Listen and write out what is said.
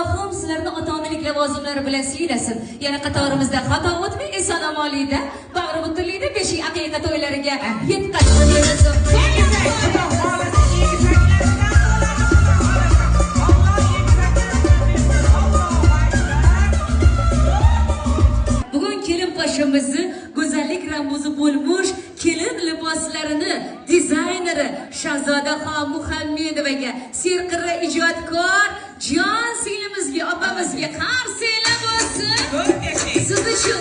Allohim sizlarni ota-onalik lavozimlari bilan siylasin. Yana qatorimizda xato o'tmay, eson-omonlikda, bag'ri-butunlikda beshik aqiqa to'ylariga yetkazsin deymiz. Bugun kelin poshimizni go'zallik ramzi bo'lmuş kelin liboslarini dizayneri Shahzodaxon Muhammedovaga, serqirra ijodkor jon singlimizga, opamizga qarsiylar bo'lsin. Siz uchun